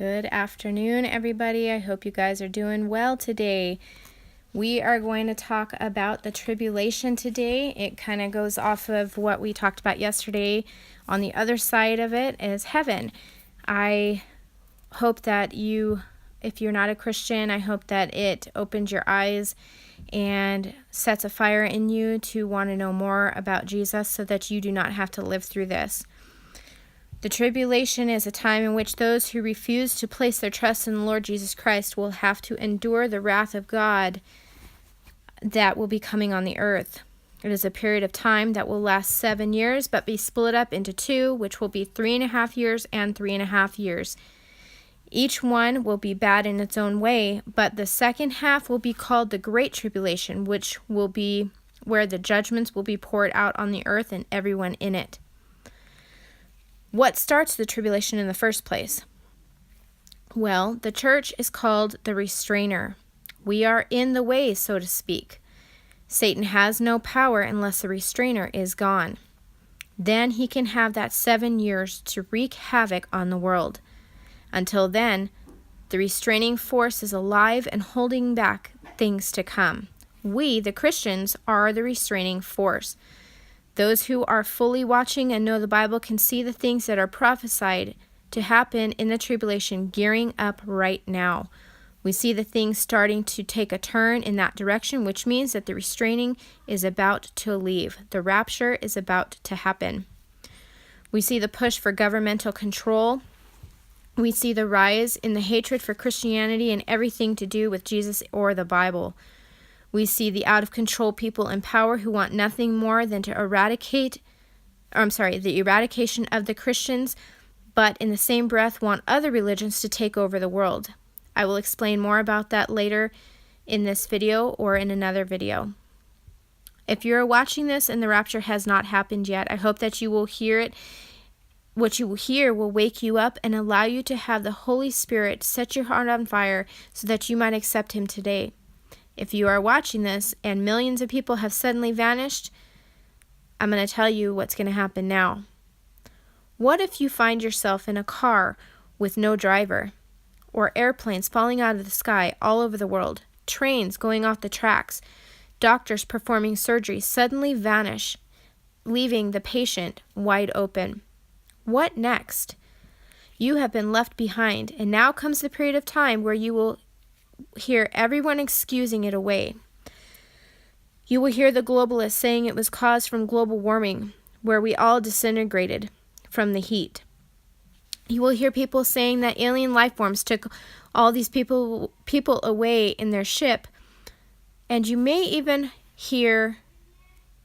Good afternoon, everybody. I hope you guys are doing well today. We are going to talk about the tribulation today. It kind of goes off of what we talked about yesterday. On the other side of it is heaven. I hope that if you're not a Christian, I hope that it opens your eyes and sets a fire in you to want to know more about Jesus so that you do not have to live through this. The tribulation is a time in which those who refuse to place their trust in the Lord Jesus Christ will have to endure the wrath of God that will be coming on the earth. It is a period of time that will last 7 years, but be split up into two, which will be 3.5 years and 3.5 years. Each one will be bad in its own way, but the second half will be called the Great Tribulation, which will be where the judgments will be poured out on the earth and everyone in it. What starts the tribulation in the first place? Well, the church is called the restrainer. We are in the way, so to speak. Satan has no power unless the restrainer is gone. Then he can have that 7 years to wreak havoc on the world. Until then, the restraining force is alive and holding back things to come. We, the Christians, are the restraining force. Those who are fully watching and know the Bible can see the things that are prophesied to happen in the tribulation gearing up right now. We see the things starting to take a turn in that direction, which means that the restraining is about to leave. The rapture is about to happen. We see the push for governmental control. We see the rise in the hatred for Christianity and everything to do with Jesus or the Bible. We see the out-of-control people in power who want nothing more than to the eradication of the Christians, but in the same breath want other religions to take over the world. I will explain more about that later in this video or in another video. If you're watching this and the rapture has not happened yet, I hope that you will hear it. What you will hear will wake you up and allow you to have the Holy Spirit set your heart on fire so that you might accept Him today. If you are watching this and millions of people have suddenly vanished, I'm going to tell you what's going to happen now. What if you find yourself in a car with no driver, or airplanes falling out of the sky all over the world, trains going off the tracks, doctors performing surgery suddenly vanish, leaving the patient wide open? What next? You have been left behind, and now comes the period of time where you will hear everyone excusing it away. You will hear the globalists saying it was caused from global warming, where we all disintegrated from the heat. You will hear people saying that alien life forms took all these people away in their ship, and you may even hear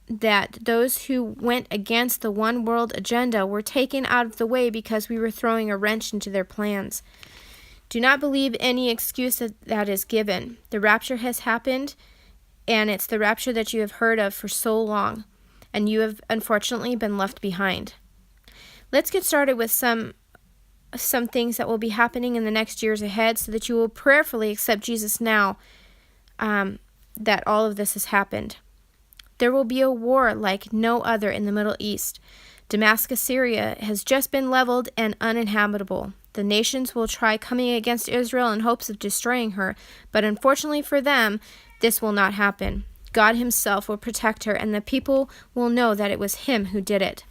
that those who went against the one world agenda were taken out of the way because we were throwing a wrench into their plans. Do not believe any excuse that is given. The rapture has happened, and it's the rapture that you have heard of for so long, and you have unfortunately been left behind. Let's get started with some things that will be happening in the next years ahead so that you will prayerfully accept Jesus now that all of this has happened. There will be a war like no other in the Middle East. Damascus, Syria has just been leveled and uninhabitable. The nations will try coming against Israel in hopes of destroying her, but unfortunately for them, this will not happen. God Himself will protect her, and the people will know that it was Him who did it.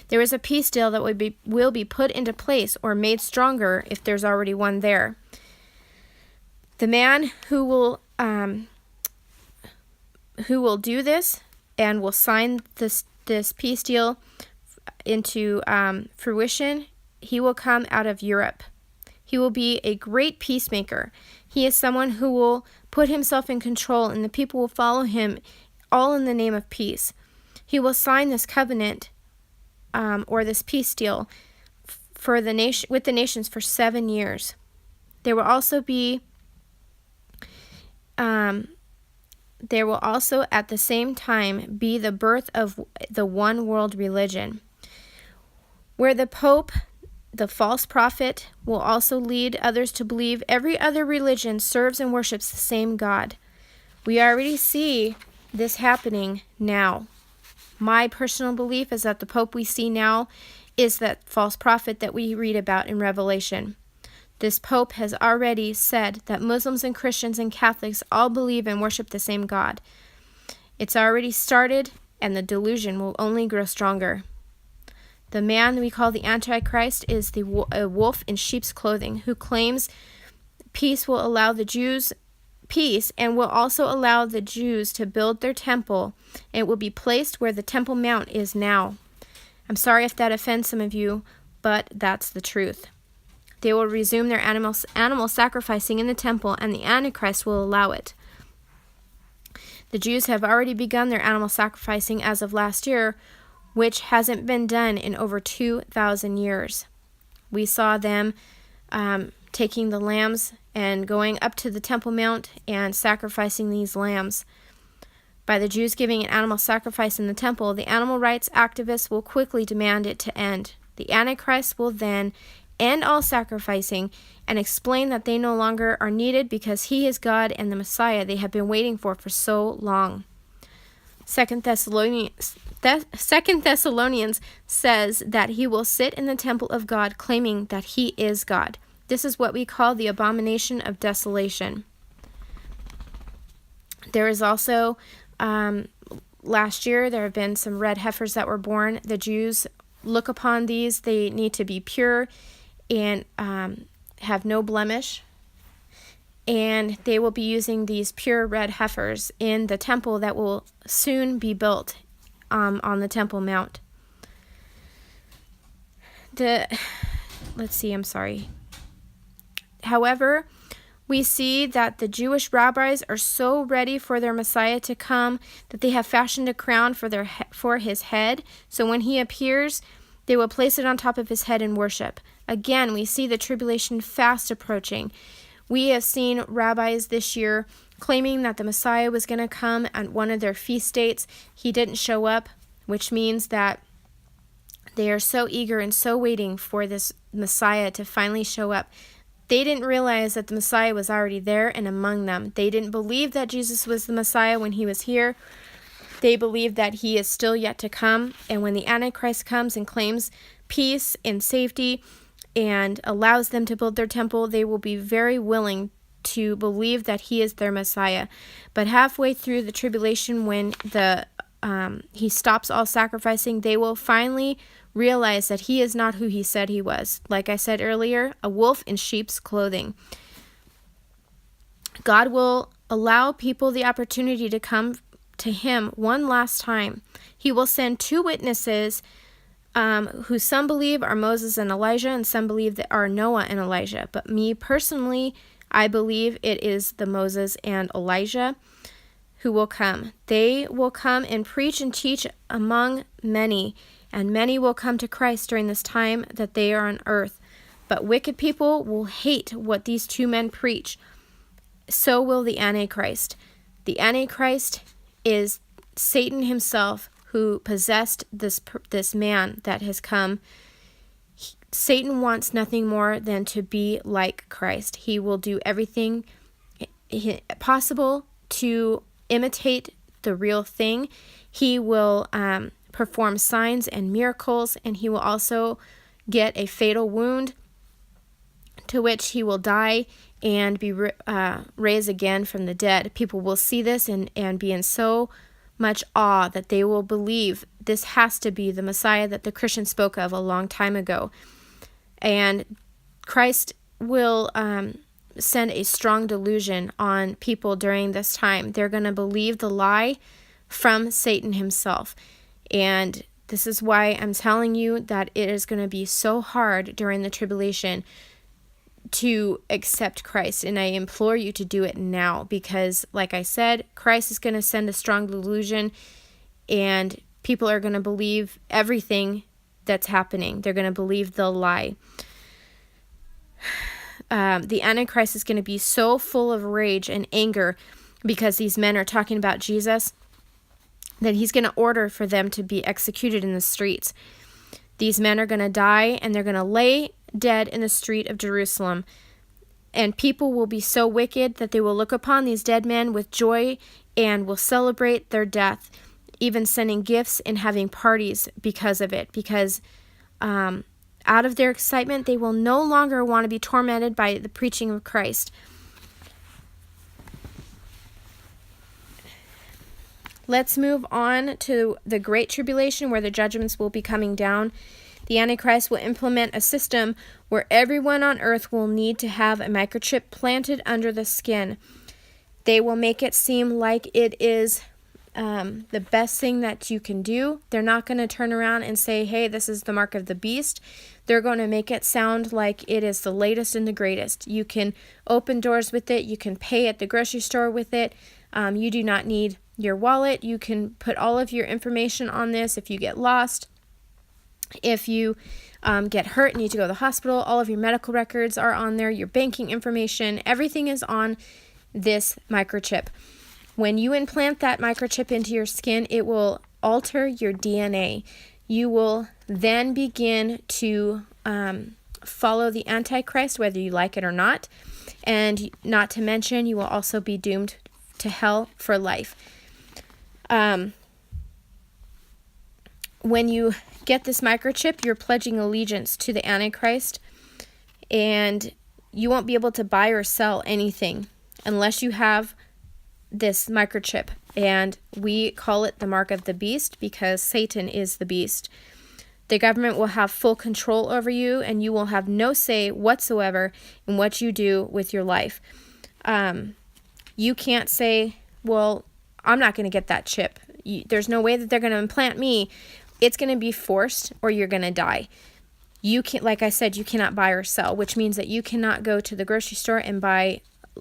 There is a peace deal that will be put into place or made stronger if there's already one there. The man who will do this and will sign this peace deal into fruition, he will come out of Europe. He will be a great peacemaker. He is someone who will put himself in control, and the people will follow him, all in the name of peace. He will sign this covenant or this peace deal with the nations for 7 years. There will also at the same time be the birth of the one world religion, where the Pope, the false prophet, will also lead others to believe every other religion serves and worships the same God. We already see this happening now. My personal belief is that the Pope we see now is that false prophet that we read about in Revelation. This Pope has already said that Muslims and Christians and Catholics all believe and worship the same God. It's already started, and the delusion will only grow stronger. The man we call the Antichrist is a wolf in sheep's clothing who claims peace will allow the Jews peace and will also allow the Jews to build their temple. It will be placed where the Temple Mount is now. I'm sorry if that offends some of you, but that's the truth. They will resume their animal sacrificing in the temple, and the Antichrist will allow it. The Jews have already begun their animal sacrificing as of last year, which hasn't been done in over 2,000 years. We saw them taking the lambs and going up to the Temple Mount and sacrificing these lambs. By the Jews giving an animal sacrifice in the temple, the animal rights activists will quickly demand it to end. The Antichrist will then end all sacrificing and explain that they no longer are needed because he is God and the Messiah they have been waiting for so long. 2 Thessalonians says that he will sit in the temple of God claiming that he is God. This is what we call the abomination of desolation. There is also, last year, there have been some red heifers that were born. The Jews look upon these. They need to be pure and have no blemish. And they will be using these pure red heifers in the temple that will soon be built on the Temple Mount. However, we see that the Jewish rabbis are so ready for their Messiah to come that they have fashioned a crown for his head. So when he appears, they will place it on top of his head in worship. Again, we see the tribulation fast approaching. We have seen rabbis this year claiming that the Messiah was going to come at one of their feast dates. He didn't show up, which means that they are so eager and so waiting for this Messiah to finally show up. They didn't realize that the Messiah was already there and among them. They didn't believe that Jesus was the Messiah when he was here. They believe that he is still yet to come. And when the Antichrist comes and claims peace and safety and allows them to build their temple, they will be very willing to believe that he is their Messiah. But halfway through the tribulation, when he stops all sacrificing, they will finally realize that he is not who he said he was. Like I said earlier, a wolf in sheep's clothing. God will allow people the opportunity to come to him one last time. He will send two witnesses who some believe are Moses and Elijah, and some believe that are Noah and Elijah. But me personally, I believe it is the Moses and Elijah who will come. They will come and preach and teach among many, and many will come to Christ during this time that they are on earth. But wicked people will hate what these two men preach. So will the Antichrist. The Antichrist is Satan himself, who possessed this man that has come. Satan wants nothing more than to be like Christ. He will do everything possible to imitate the real thing. He will perform signs and miracles, and he will also get a fatal wound to which he will die and be raised again from the dead. People will see this and be in so much awe that they will believe this has to be the Messiah that the Christians spoke of a long time ago. And Christ will send a strong delusion on people during this time. They're going to believe the lie from Satan himself. And this is why I'm telling you that it is going to be so hard during the tribulation to accept Christ. And I implore you to do it now, because like I said, Christ is going to send a strong delusion and people are going to believe everything that's happening. They're going to believe the lie. The Antichrist is going to be so full of rage and anger because these men are talking about Jesus that he's going to order for them to be executed in the streets. These men are going to die and they're going to lay dead in the street of Jerusalem. And people will be so wicked that they will look upon these dead men with joy and will celebrate their death, even sending gifts and having parties because of it, because Out of their excitement, they will no longer want to be tormented by the preaching of Christ. Let's move on to the Great Tribulation, where the judgments will be coming down. The Antichrist will implement a system where everyone on earth will need to have a microchip planted under the skin. They will make it seem like it is the best thing that you can do. They're not going to turn around and say, hey, this is the mark of the beast. They're going to make it sound like it is the latest and the greatest. You can open doors with it. You can pay at the grocery store with it. You do not need your wallet. You can put all of your information on this. If you get lost, if you get hurt and need to go to the hospital, all of your medical records are on there, your banking information, everything is on this microchip. When you implant that microchip into your skin, it will alter your DNA. You will then begin to follow the Antichrist, whether you like it or not. And not to mention, you will also be doomed to hell for life. When you get this microchip, you're pledging allegiance to the Antichrist, and you won't be able to buy or sell anything unless you have this microchip. And we call it the mark of the beast because Satan is the beast. The government will have full control over you, and you will have no say whatsoever in what you do with your life. You can't say, well, I'm not going to get that chip. There's no way that they're going to implant me. It's going to be forced, or you're going to die. You can't, like I said, you cannot buy or sell, which means that you cannot go to the grocery store and buy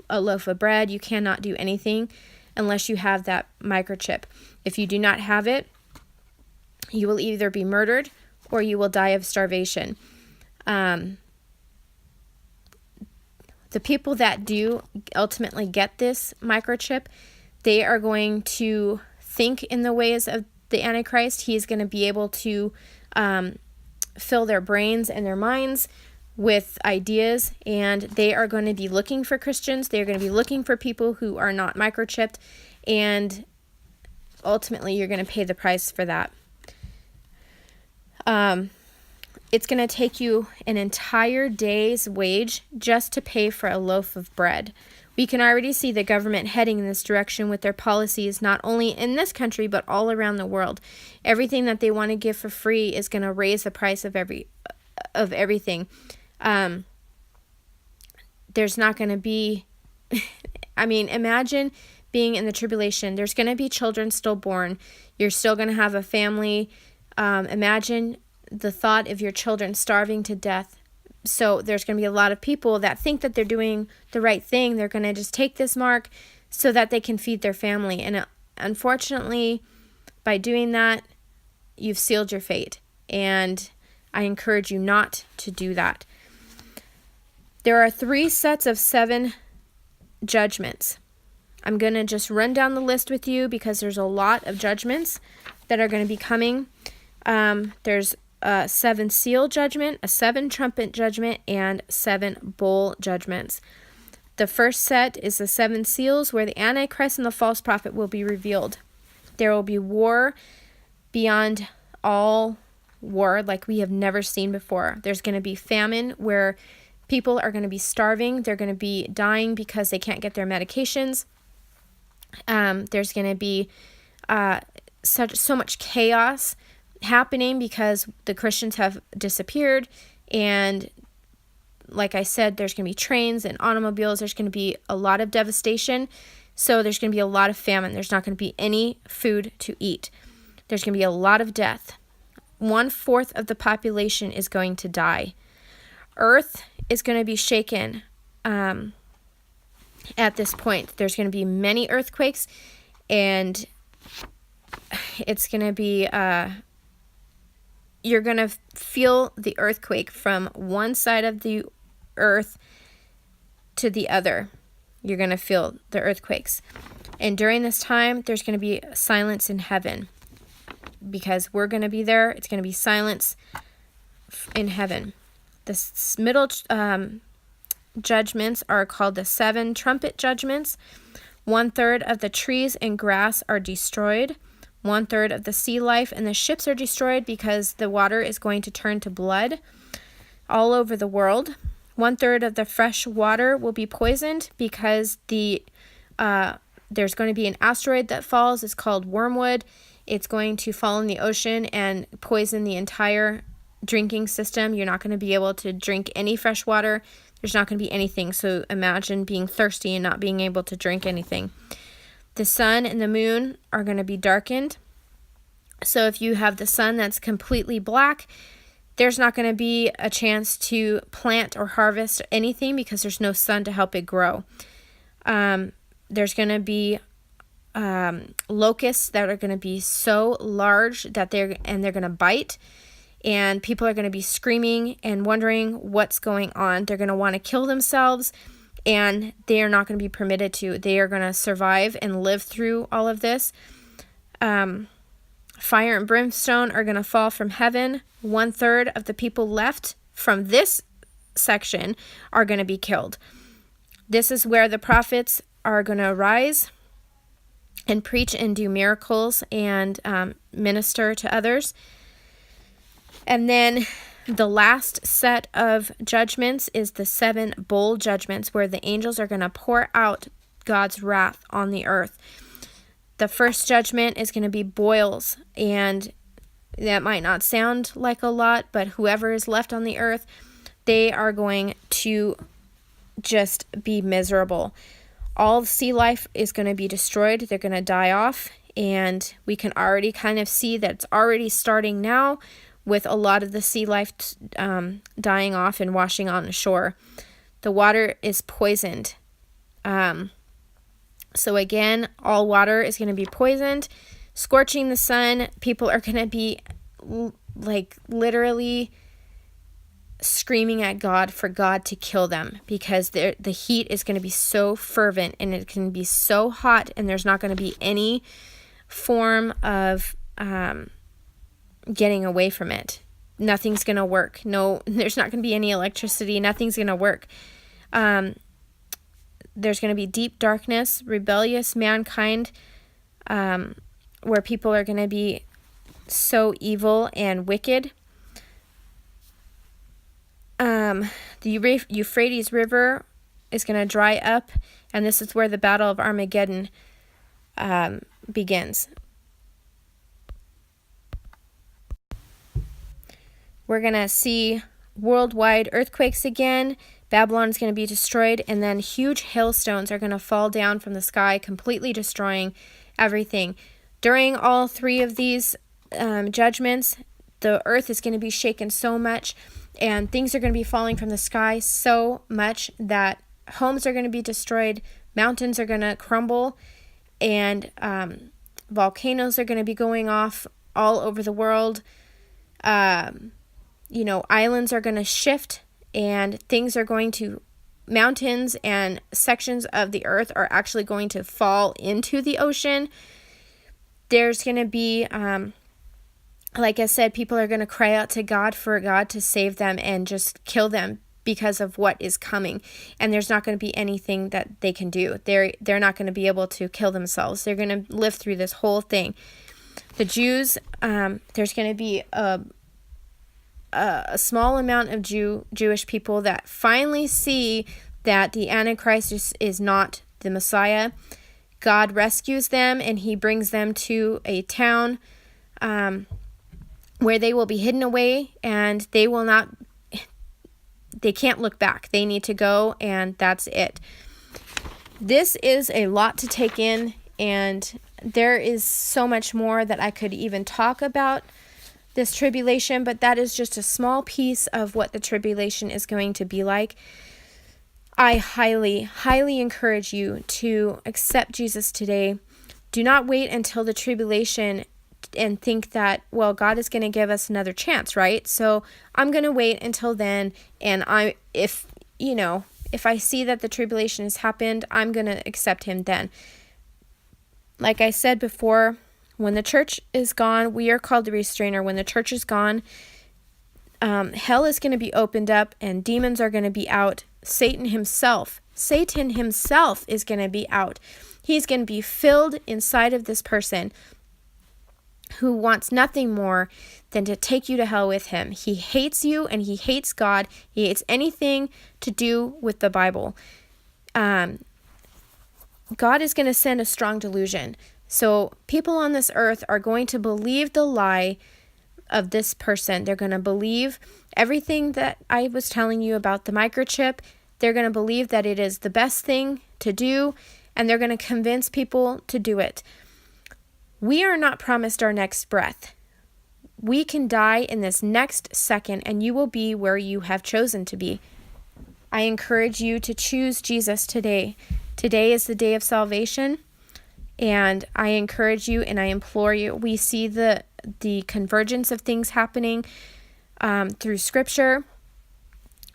a loaf of bread. You cannot do anything unless you have that microchip. If you do not have it, you will either be murdered or you will die of starvation. The people that do ultimately get this microchip, they are going to think in the ways of the Antichrist. He's going to be able to fill their brains and their minds with ideas, and they are going to be looking for Christians. They're going to be looking for people who are not microchipped, and ultimately you're going to pay the price for that. It's going to take you an entire day's wage just to pay for a loaf of bread. We can already see the government heading in this direction with their policies, not only in this country, but all around the world. Everything that they want to give for free is going to raise the price of everything. There's not going to be, imagine being in the tribulation. There's going to be children still born. You're still going to have a family. Imagine the thought of your children starving to death. So there's going to be a lot of people that think that they're doing the right thing. They're going to just take this mark so that they can feed their family. And unfortunately, by doing that, you've sealed your fate. And I encourage you not to do that. There are 3 sets of 7 judgments. I'm going to just run down the list with you because there's a lot of judgments that are going to be coming. There's a 7 seal judgment, a 7 trumpet judgment, and 7 bowl judgments. The first set is the 7 seals, where the Antichrist and the false prophet will be revealed. There will be war beyond all war like we have never seen before. There's going to be famine where people are going to be starving. They're going to be dying because they can't get their medications. There's going to be so much chaos happening because the Christians have disappeared, and like I said, there's going to be trains and automobiles. There's going to be a lot of devastation, so there's going to be a lot of famine. There's not going to be any food to eat. There's going to be a lot of death. 1/4 of the population is going to die. Earth is going to be shaken at this point. There's going to be many earthquakes, and it's going to be you're going to feel the earthquake from one side of the earth to the other. You're going to feel the earthquakes. And during this time, there's going to be silence in heaven because we're going to be there. It's going to be silence in heaven. The middle judgments are called the 7 trumpet judgments. 1/3 of the trees and grass are destroyed. 1/3 of the sea life and the ships are destroyed because the water is going to turn to blood. all over the world. 1/3 of the fresh water will be poisoned because there's going to be an asteroid that falls. It's called Wormwood. It's going to fall in the ocean and poison the entire drinking system. You're not going to be able to drink any fresh water. There's not going to be anything. So imagine being thirsty and not being able to drink anything. The sun and the moon are going to be darkened. So if you have the sun that's completely black, there's not going to be a chance to plant or harvest anything because there's no sun to help it grow. There's going to be locusts that are going to be so large that they're going to bite, and people are going to be screaming and wondering what's going on. They're going to want to kill themselves, and they are not going to be permitted to. They are going to survive and live through all of this. Fire and brimstone are going to fall from heaven. 1/3 of the people left from this section are going to be killed. This is where the prophets are going to rise and preach and do miracles and minister to others. And then the last set of judgments is the 7 bowl judgments, where the angels are going to pour out God's wrath on the earth. The first judgment is going to be boils, and that might not sound like a lot, but whoever is left on the earth, they are going to just be miserable. All sea life is going to be destroyed. They're going to die off, and we can already kind of see that it's already starting now with a lot of the sea life dying off and washing on the shore. The water is poisoned. So again, all water is going to be poisoned, scorching the sun. People are going to be like literally screaming at God for God to kill them, because the heat is going to be so fervent and it can be so hot, and there's not going to be any form of getting away from it. Nothing's going to work. No, there's not going to be any electricity. Nothing's going to work. There's going to be deep darkness, rebellious mankind, where people are going to be so evil and wicked. The Euphrates River is going to dry up, and this is where the Battle of Armageddon begins. We're going to see worldwide earthquakes again. Babylon is going to be destroyed, and then huge hailstones are going to fall down from the sky, completely destroying everything. During all 3 of these judgments, the earth is going to be shaken so much, and things are going to be falling from the sky so much that homes are going to be destroyed, mountains are going to crumble, and volcanoes are going to be going off all over the world. Islands are going to shift, and mountains and sections of the earth are actually going to fall into the ocean. There's going to be, like I said, people are going to cry out to God for God to save them and just kill them because of what is coming. And there's not going to be anything that they can do. They're not going to be able to kill themselves. They're going to live through this whole thing. The Jews, there's going to be a small amount of Jewish people that finally see that the Antichrist is not the Messiah. God rescues them, and he brings them to a town where they will be hidden away, and they can't look back. They need to go, and that's it. This is a lot to take in, and there is so much more that I could even talk about this tribulation, but that is just a small piece of what the tribulation is going to be like. I highly, highly encourage you to accept Jesus today. Do not wait until the tribulation and think that, well, God is going to give us another chance, right? So I'm going to wait until then, and if I see that the tribulation has happened, I'm going to accept him then. Like I said before, when the church is gone, we are called the restrainer. When the church is gone, hell is going to be opened up, and demons are going to be out. Satan himself is going to be out. He's going to be filled inside of this person who wants nothing more than to take you to hell with him. He hates you and he hates God. He hates anything to do with the Bible. God is going to send a strong delusion. So people on this earth are going to believe the lie of this person. They're going to believe everything that I was telling you about the microchip. They're going to believe that it is the best thing to do, and they're going to convince people to do it. We are not promised our next breath. We can die in this next second, and you will be where you have chosen to be. I encourage you to choose Jesus today. Today is the day of salvation, and I encourage you and I implore you. We see the convergence of things happening through Scripture.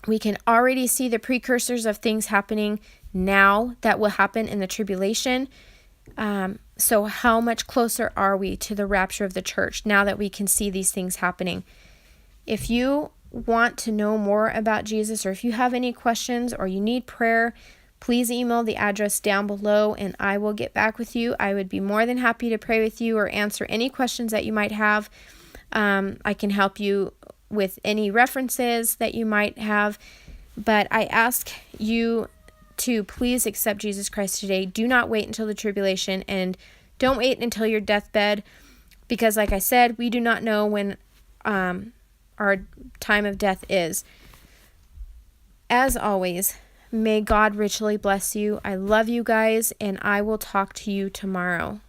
We can already see the precursors of things happening now that will happen in the tribulation. So how much closer are we to the rapture of the church now that we can see these things happening? If you want to know more about Jesus, or if you have any questions or you need prayer, please email the address down below and I will get back with you. I would be more than happy to pray with you or answer any questions that you might have. I can help you with any references that you might have, but I ask you to please accept Jesus Christ today. Do not wait until the tribulation, and don't wait until your deathbed, because like I said, we do not know when our time of death is. As always, may God richly bless you. I love you guys, and I will talk to you tomorrow.